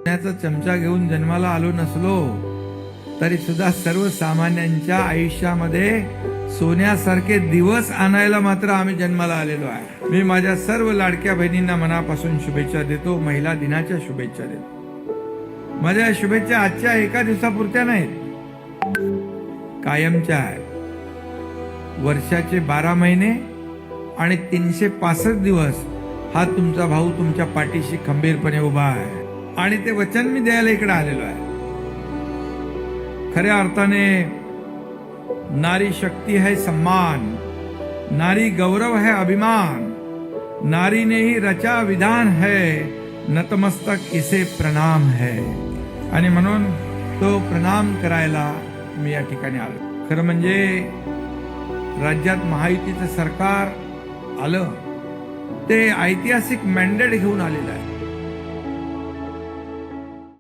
सोन्याचा चमचा घेऊन जन्माला आलो नसलो तरी सुद्धा सर्वसामान्यांच्या आयुष्यामध्ये सोन्यासारखे दिवस आणायला मात्र आम्ही जन्माला आलेलो आहे। मी माझ्या सर्व लाडक्या बहिणींना मनापासून शुभेच्छा देतो। महिला दिनाच्या शुभेच्छा देतो। माझ्या शुभेच्छा आजच्या एका दिवसापुरत्या नाहीत, कायमच्या आहेत। वर्षाचे 12 महिने आणि 365 दिवस हा तुमचा भाऊ तुमच्या पाठीशी खंबीरपणे उभा आहे आणि ते वचन मी द्यायला इकडे आलेलो आहे। खऱ्या अर्थाने नारी शक्ति है सम्मान, नारी गौरव है अभिमान, नारी ने ही रचा विधान है, नतमस्तक इसे प्रणाम है। आणि म्हणून तो प्रणाम करायला मी या ठिकाणी आलो। खरं म्हणजे राज्यात महायुतीचं सरकार आलं ते ऐतिहासिक मॅन्डेट घेऊन आलेलं आहे।